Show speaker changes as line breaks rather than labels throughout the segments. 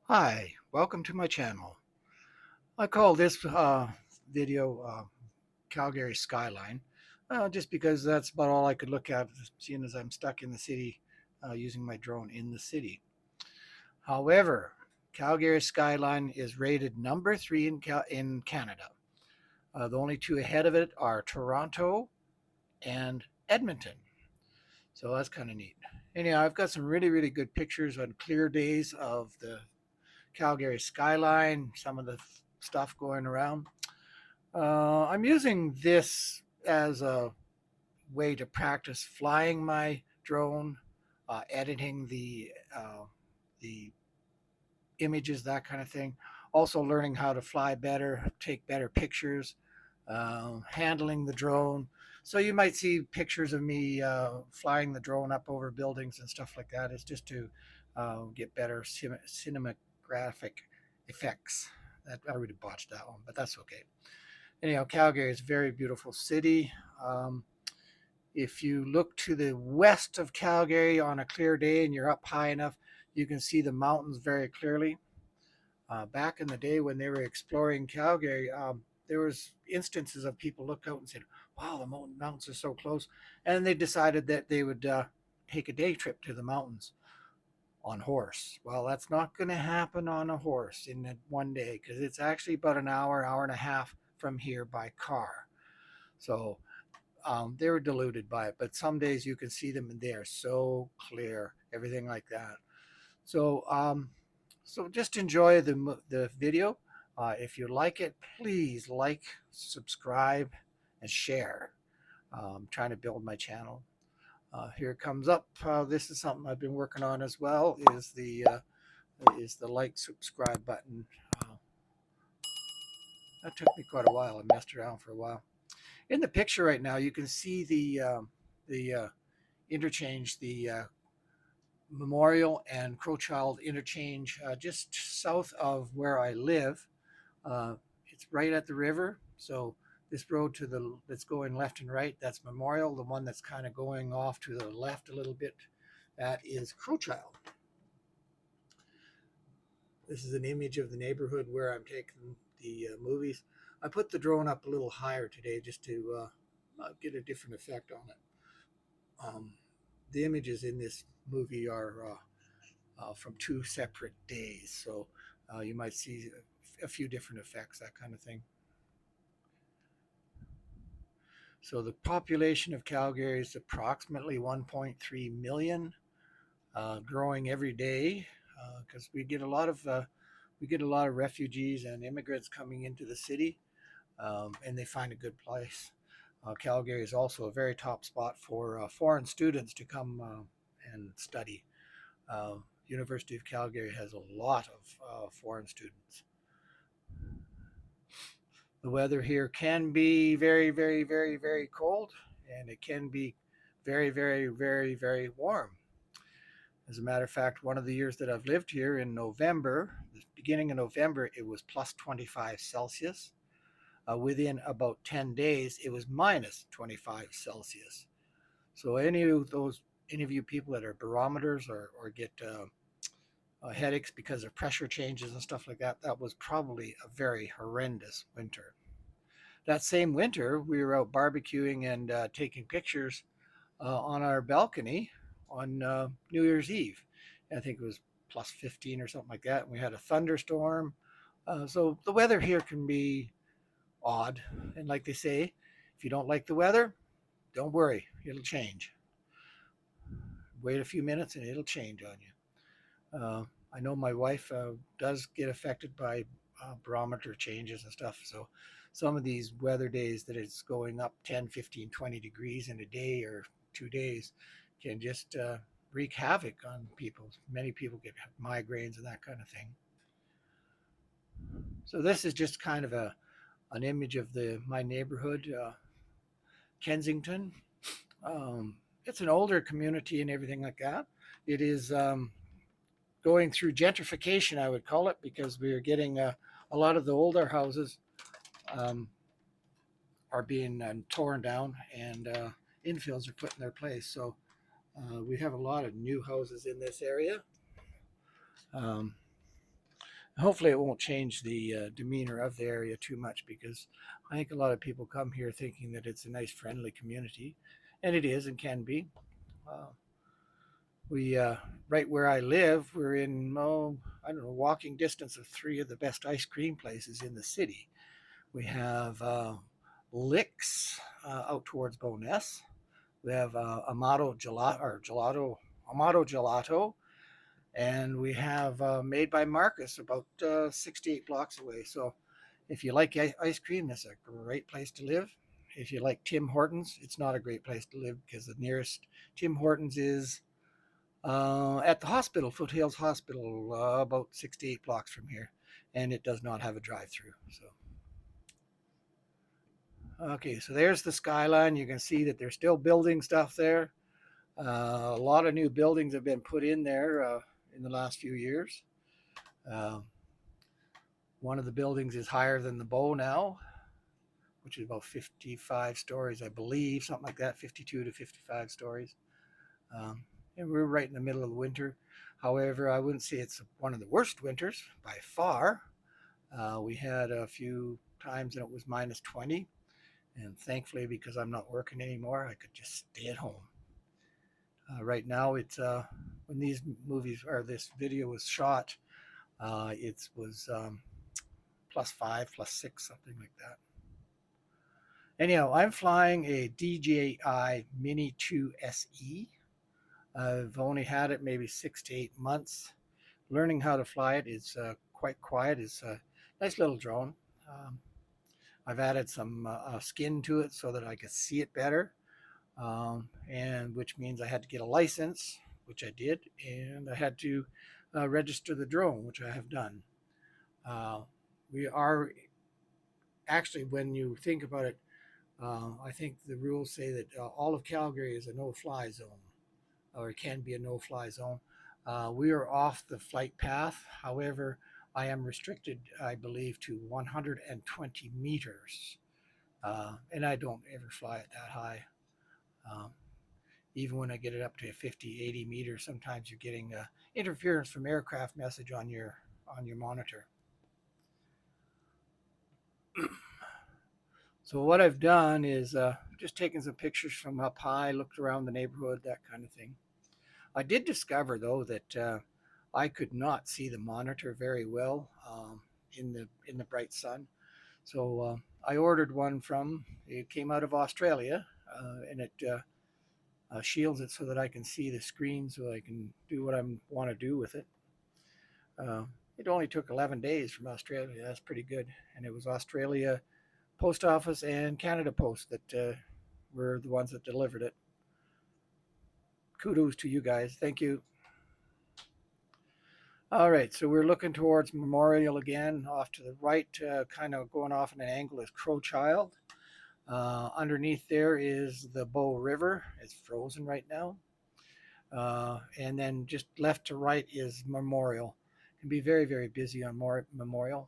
Hi, welcome to my channel. I call this video Calgary skyline just because that's about all I could look at, seeing as I'm stuck in the city using my drone in the city. However, Calgary skyline is rated number 3 in Canada. The only two ahead of it are Toronto and Edmonton. So that's kind of neat. Anyhow, I've got some really good pictures on clear days of the Calgary skyline, some of the stuff going around. I'm using this as a way to practice flying my drone, editing the images, that kind of thing. Also learning how to fly better, take better pictures, handling the drone. So you might see pictures of me flying the drone up over buildings and stuff like that. It's just to get better cinematographic effects. That I already botched that one, but that's okay. Anyhow, Calgary is a very beautiful city. Um, if you look to the west of Calgary on a clear day and you're up high enough, you can see the mountains very clearly. Back in the day when they were exploring Calgary, there was instances of people looked out and said, "Wow, the mountains are so close," and they decided that they would take a day trip to the mountains on horse. Well, that's not going to happen on a horse in one day because it's actually about an hour and a half from here by car. So they were deluded by it, but some days you can see them and they are so clear, everything like that. So, so just enjoy the video. If you like it, please like, subscribe, and share. I'm trying to build my channel. Here it comes up. This is something I've been working on as well. Is the like subscribe button. Uh, that took me quite a while. I messed around for a while. In the picture right now, you can see the interchange, the Memorial and Crowchild interchange, just south of where I live. It's right at the river, so this road to the that's going left and right, that's Memorial. The one that's kind of going off to the left a little bit, that is Crowchild. This is an image of the neighborhood where I'm taking the movies. I put the drone up a little higher today just to get a different effect on it. Um, the images in this movie are from two separate days, so you might see a few different effects, that kind of thing. So the population of Calgary is approximately 1.3 million, growing every day because we get a lot of refugees and immigrants coming into the city, and they find a good place. Calgary is also a very top spot for foreign students to come and study. University of Calgary has a lot of foreign students. The weather here can be very cold, and it can be very warm. As a matter of fact, one of the years that I've lived here in November, the beginning of November, it was plus 25 Celsius. Within about 10 days, it was minus 25 Celsius. So any of you people that are barometers or get headaches because of pressure changes and stuff like that, that was probably a very horrendous winter. That same winter, we were out barbecuing and taking pictures on our balcony on New Year's Eve. I think it was plus 15 or something like that. And we had a thunderstorm. So the weather here can be odd. And like they say, if you don't like the weather, don't worry, it'll change. Wait a few minutes and it'll change on you. I know my wife does get affected by barometer changes and stuff. So some of these weather days that it's going up 10, 15, 20 degrees in a day or 2 days can just wreak havoc on people. Many people get migraines and that kind of thing. So this is just kind of an image of the my neighborhood, Kensington. It's an older community and everything like that. It is going through gentrification, I would call it, because we are getting a lot of the older houses um, are being torn down and infills are put in their place. So we have a lot of new houses in this area. Um, Hopefully, it won't change the demeanor of the area too much, because I think a lot of people come here thinking that it's a nice, friendly community, and it is and can be. Uh, we Right where I live, we're in I don't know, walking distance of three of the best ice cream places in the city. We have Licks out towards Boness. We have Amato Gelato, and we have Made by Marcus about 68 blocks away. So if you like ice cream, that's a great place to live. If you like Tim Hortons, it's not a great place to live, because the nearest Tim Hortons is at the hospital, Foothills Hospital, about 68 blocks from here, and it does not have a drive-through. So, okay, so there's the skyline. You can see that they're still building stuff there. A lot of new buildings have been put in there in the last few years. Uh, One of the buildings is higher than the Bow now, which is about 55 stories, I believe, something like that, 52 to 55 stories. Um, and we're right in the middle of the winter. However, I wouldn't say it's one of the worst winters by far. We had a few times that it was minus 20, and thankfully, because I'm not working anymore, I could just stay at home. Right now, it's when these movies or this video was shot, it was +5, +6, something like that. Anyhow, I'm flying a DJI Mini 2 SE. I've only had it maybe 6 to 8 months. Learning how to fly it is quite quiet. It's a nice little drone. Um, I've added some skin to it so that I could see it better, and which means I had to get a license, which I did, and I had to register the drone, which I have done. Uh, we are actually, when you think about it, I think the rules say that all of Calgary is a no-fly zone, or it can be a no-fly zone. We are off the flight path. However, I am restricted, I believe, to 120 meters, and I don't ever fly it that high. Um, Even when I get it up to 50, 80 meters, sometimes you're getting interference from aircraft message on your monitor. So what I've done is just taken some pictures from up high, looked around the neighborhood, that kind of thing. I did discover, though, that I could not see the monitor very well in the bright sun. So I ordered one from. It came out of Australia, and it shields it so that I can see the screen, so I can do what I want to do with it. Uh, it only took 11 days from Australia. That's pretty good, and it was Australia Post Office and Canada Post that were the ones that delivered it. Kudos to you guys. Thank you. All right, so we're looking towards Memorial again. Off to the right, kind of going off in an angle, is Crowchild. Underneath there is the Bow River. It's frozen right now. And then just left to right is Memorial. It can be very, very busy on Memorial.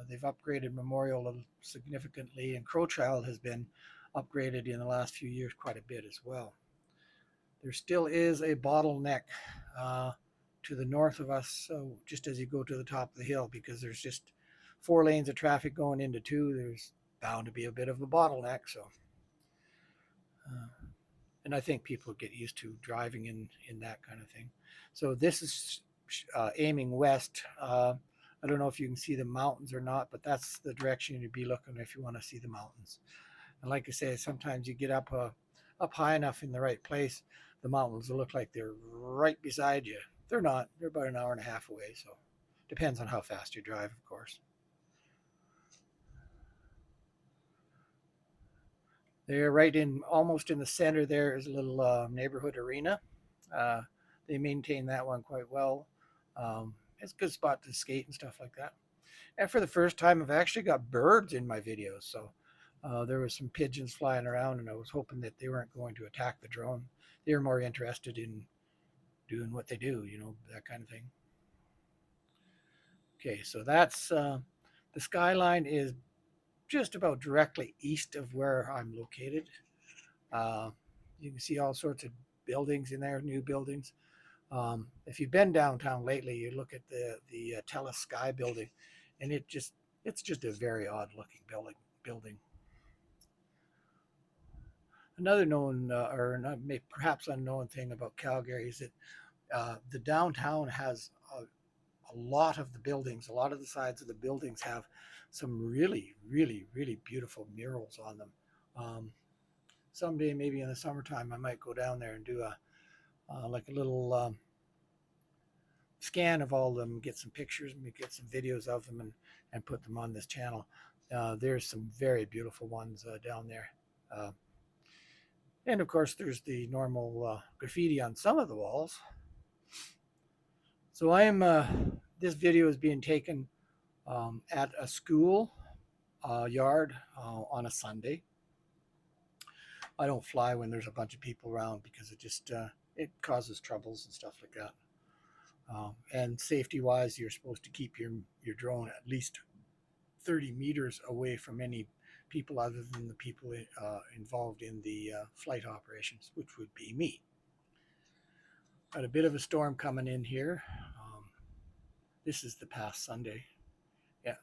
They've upgraded Memorial significantly, and Crowchild has been upgraded in the last few years quite a bit as well. There still is a bottleneck to the north of us, so just as you go to the top of the hill, because there's just 4 lanes of traffic going into 2, there's bound to be a bit of a bottleneck. So, and I think people get used to driving in that kind of thing. So this is aiming west. I don't know if you can see the mountains or not, but that's the direction you'd be looking if you want to see the mountains. And like I say, sometimes you get up high enough in the right place, the mountains will look like they're right beside you. They're not. They're about an hour and a half away. So depends on how fast you drive, of course. They're right in, almost in the center. There is a little neighborhood arena. Uh, they maintain that one quite well. It's a good spot to skate and stuff like that. And for the first time, I've actually got birds in my videos. So there was some pigeons flying around, and I was hoping that they weren't going to attack the drone. They were more interested in doing what they do, that kind of thing. Okay, so that's the skyline is just about directly east of where I'm located. Uh, you can see all sorts of buildings in there, new buildings. If you've been downtown lately, you look at the Telus Sky building, and it's just a very odd looking building. Another known or not, perhaps unknown thing about Calgary is that the downtown has a lot of the buildings, a lot of the sides of the buildings have some really, really, really beautiful murals on them. Someday, maybe in the summertime, I might go down there and do a like a little scan of all of them, get some pictures, and get some videos of them, and put them on this channel. There's some very beautiful ones down there. Uh, and of course, there's the normal graffiti on some of the walls. So this video is being taken at a school yard on a Sunday. I don't fly when there's a bunch of people around because it causes troubles and stuff like that. And safety wise, you're supposed to keep your drone at least 30 meters away from any people other than the people involved in the flight operations, which would be me. Got a bit of a storm coming in here. This is the past Sunday. Yeah,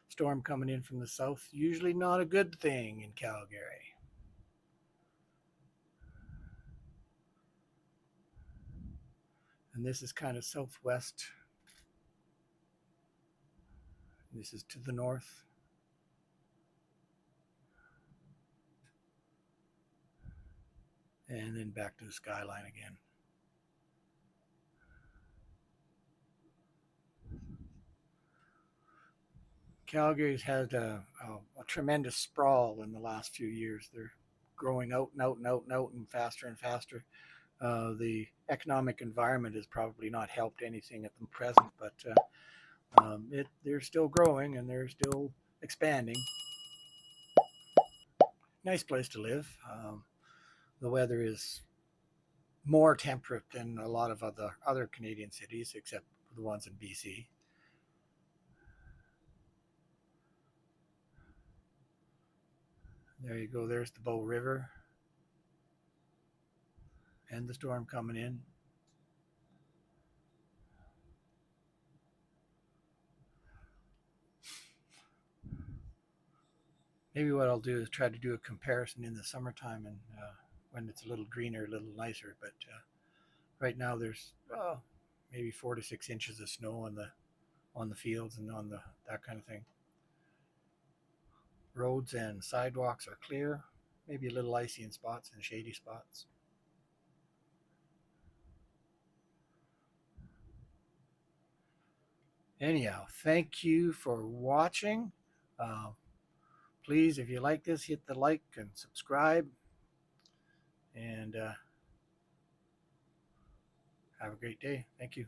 storm coming in from the south. Usually not a good thing in Calgary. And this is kind of southwest. This is to the north. And then back to the skyline again. Calgary's had a tremendous sprawl in the last few years. They're growing out and out and out and out and faster and faster. The economic environment has probably not helped anything at the present, but they're still growing and they're still expanding. Nice place to live. The weather is more temperate than a lot of other Canadian cities, except the ones in BC. There you go. There's the Bow River and the storm coming in. Maybe what I'll do is try to do a comparison in the summertime and when it's a little greener, a little nicer. But right now there's maybe 4 to 6 inches of snow on the fields and on the that kind of thing. Roads and sidewalks are clear, maybe a little icy in spots and shady spots. Anyhow, thank you for watching. Uh, Please, if you like this, hit the like and subscribe. And have a great day. Thank you.